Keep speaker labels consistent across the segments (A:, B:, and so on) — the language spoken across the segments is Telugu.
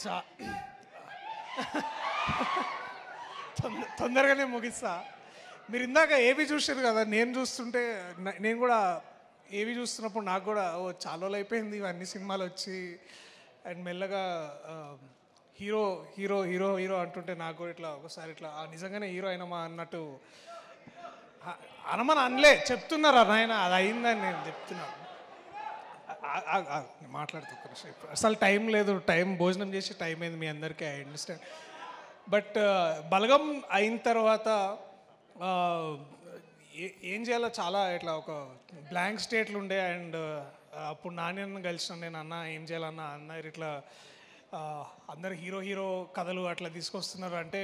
A: చా తొందరగానే ముగిస్తా. మీరు ఇందాక ఏవి చూసారు కదా, నేను చూస్తుంటే నేను కూడా ఏవి చూస్తున్నప్పుడు నాకు కూడా చాలా రోజులు అయిపోయింది ఇవన్నీ సినిమాలు వచ్చి. అండ్ మెల్లగా హీరో హీరో హీరో హీరో అంటుంటే నాకు కూడా ఇట్లా ఒకసారి ఇట్లా నిజంగానే హీరో అయినమా అన్నట్టు అనమని అనలే, చెప్తున్నారా నాయన అది అయిందని నేను చెప్తున్నాను. మాట్లాడుతూ అసలు టైం లేదు, టైం భోజనం చేసి టైం అయింది మీ అందరికీ, ఐ అండర్స్టాండ్. బట్ బలగం అయిన తర్వాత ఏం చేయాలో చాలా ఇట్లా ఒక బ్లాంక్ స్టేట్లు ఉండే. అండ్ అప్పుడు నాన్న కలిసిన నేను అన్న ఏం చేయాలన్నా అన్నారు ఇట్లా అందరు హీరో హీరో కథలు అట్లా తీసుకొస్తున్నారు అంటే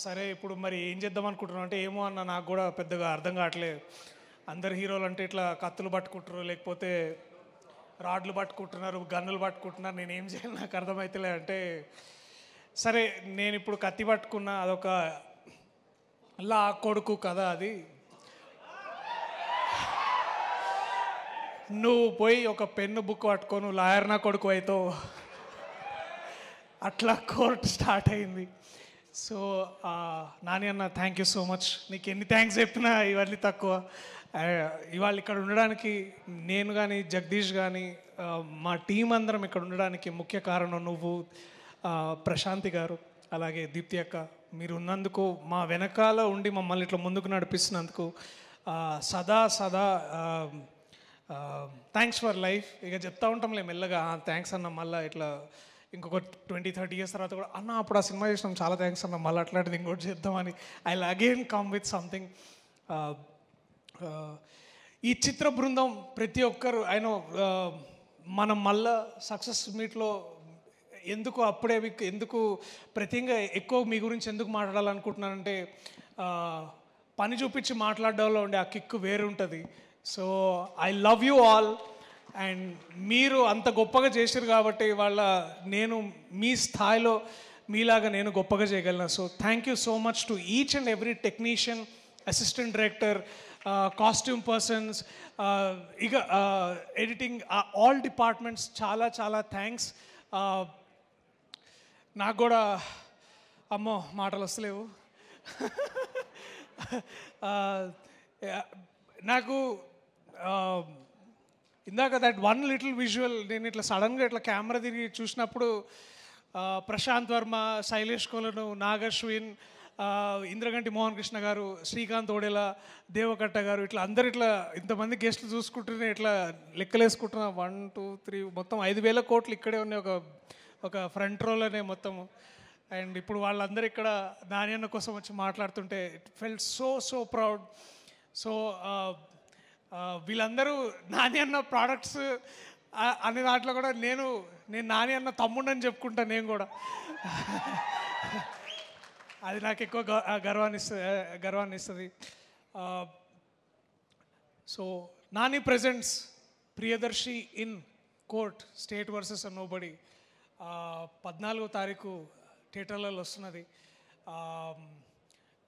A: సరే ఇప్పుడు మరి ఏం చేద్దాం అనుకుంటున్నాను అంటే ఏమో అన్న నాకు కూడా పెద్దగా అర్థం కావట్లేదు. అందరు హీరోలు అంటే ఇట్లా కత్తులు పట్టుకుంటారు, లేకపోతే రాడ్లు పట్టుకుంటున్నారు, గన్నులు పట్టుకుంటున్నారు, నేను ఏం చేయాలి నాకు అర్థమవుతలే అంటే సరే నేను ఇప్పుడు కత్తి పట్టుకున్నా, అదొక లా కొడుకు కదా, అది నువ్వు పోయి ఒక పెన్ను బుక్ పట్టుకో, నువ్వు లాయర్ నా కొడుకు అవుతావు, అట్లా కోర్టు స్టార్ట్ అయింది. సో నాని అన్న థ్యాంక్ యూ సో మచ్, నీకు ఎన్ని థ్యాంక్స్ చెప్పినా ఇవన్నీ తక్కువ. ఇవాళ ఇక్కడ ఉండడానికి నేను కానీ జగదీష్ కానీ మా టీం అందరం ఇక్కడ ఉండడానికి ముఖ్య కారణం నువ్వు, ప్రశాంతి గారు, అలాగే దీప్తి అక్క. మీరు ఉన్నందుకు, మా వెనకాల ఉండి మమ్మల్ని ఇట్లా ముందుకు నడిపిస్తున్నందుకు సదా సదా థ్యాంక్స్ ఫర్ లైఫ్. ఇక చెప్తా ఉంటాంలే మెల్లగా థ్యాంక్స్ అన్న, మళ్ళీ ఇట్లా ఇంకొక 20-30 years తర్వాత కూడా అన్న అప్పుడు ఆ సినిమా చేసినాం చాలా థ్యాంక్స్ అన్న, మళ్ళీ అట్లాంటిది ఇంకోటి చేద్దామని I will again come with something. ఈ చిత్ర బృందం ప్రతి ఒక్కరు ఆయన మనం మళ్ళా సక్సెస్ మీట్లో ఎందుకు అప్పుడే ఎందుకు ప్రతిగా ఎక్కువ మీ గురించి ఎందుకు మాట్లాడాలనుకుంటున్నానంటే పని చూపించి మాట్లాడడంలో ఉండే ఆ కిక్కు వేరు ఉంటుంది. So I love you all. And మీరు అంత గొప్పగా చేశారు కాబట్టి వాళ్ళ నేను మీ స్థాయిలో మీలాగా నేను గొప్పగా చేయగలను. So thank you so much to each and every technician, assistant director, costume persons, ఇక ఎడిటింగ్, ఆల్ డిపార్ట్మెంట్స్ చాలా చాలా థ్యాంక్స్. నాకు కూడా అమ్మో మాటలు వస్తలేవు. నాకు ఇందాక దట్ వన్ లిటిల్ విజువల్ నేను ఇట్లా సడన్గా ఇట్లా కెమెరా తిరిగి చూసినప్పుడు ప్రశాంత్ వర్మ, శైలేష్ కోలను, నాగశ్విన్, ఇంద్రగంటి మోహన్ కృష్ణ గారు, శ్రీకాంత్ ఓడేలా, దేవకట్ట గారు, ఇట్లా అందరు ఇట్లా ఇంతమంది గెస్టులు చూసుకుంటూనే ఇట్లా లెక్కలేసుకుంటున్నా 1, 2, 3 మొత్తం 5,000 కోట్లు ఇక్కడే ఉన్నాయి ఒక ఫ్రంట్ రోలోనే మొత్తము. అండ్ ఇప్పుడు వాళ్ళందరూ ఇక్కడ నాని కోసం వచ్చి మాట్లాడుతుంటే it felt so so proud. So వీళ్ళందరూ నాని అన్న ప్రోడక్ట్స్ అనే దాంట్లో కూడా నేను నాని అన్న తమ్ముడని చెప్పుకుంటా నేను కూడా. అది నాకు ఎక్కువ గర్వాన్ని ఇస్తుంది. So Nani presents Priyadarshi in court, state versus nobody, 14వ తారీఖు థియేటర్లలో వస్తున్నది.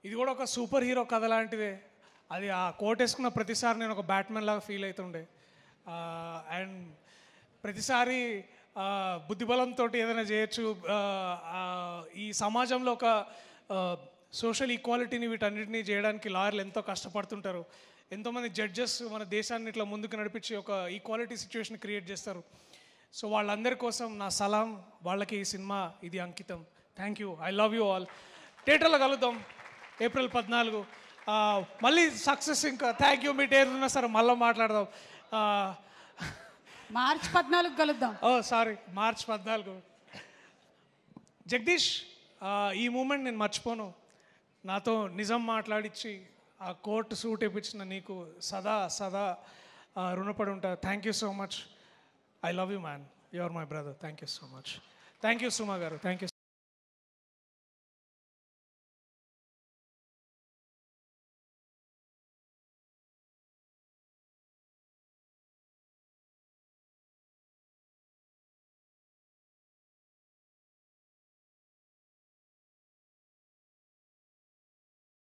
A: ఇది కూడా ఒక సూపర్ హీరో కథ లాంటిదే. అది ఆ కోట్ వేసుకున్న ప్రతిసారి నేను ఒక బ్యాట్మెన్ లాగా ఫీల్ అవుతుండే. అండ్ ప్రతిసారి బుద్ధిబలంతో ఏదైనా చేయొచ్చు. ఈ సమాజంలో ఒక సోషల్ ఈక్వాలిటీని వీటన్నిటిని చేయడానికి లాయర్లు ఎంతో కష్టపడుతుంటారు. ఎంతోమంది జడ్జెస్ మన దేశాన్ని ఇట్లా ముందుకు నడిపించి ఒక ఈక్వాలిటీ సిచ్యువేషన్ క్రియేట్ చేస్తారు. సో వాళ్ళందరి కోసం నా సలాం, వాళ్ళకి ఈ సినిమా ఇది అంకితం. Thank you, I love you all. థియేటర్లో కలుద్దాం April 14. మళ్ళీ సక్సెస్. ఇంకా థ్యాంక్ యూ. మీ టేరున్నా సరే మళ్ళీ మాట్లాడదాం.
B: March 14 కలుద్దాం.
A: Sorry, March 14. జగదీష్, ఈ మూమెంట్ నేను మర్చిపోను. నాతో నిజం మాట్లాడించి ఆ కోర్టు సూట్ ఇప్పించిన నీకు సదా సదా రుణపడి ఉంటా. Thank you so much. I love you man, you are my brother. Thank you so much. Thank you Suma garu. Thank you.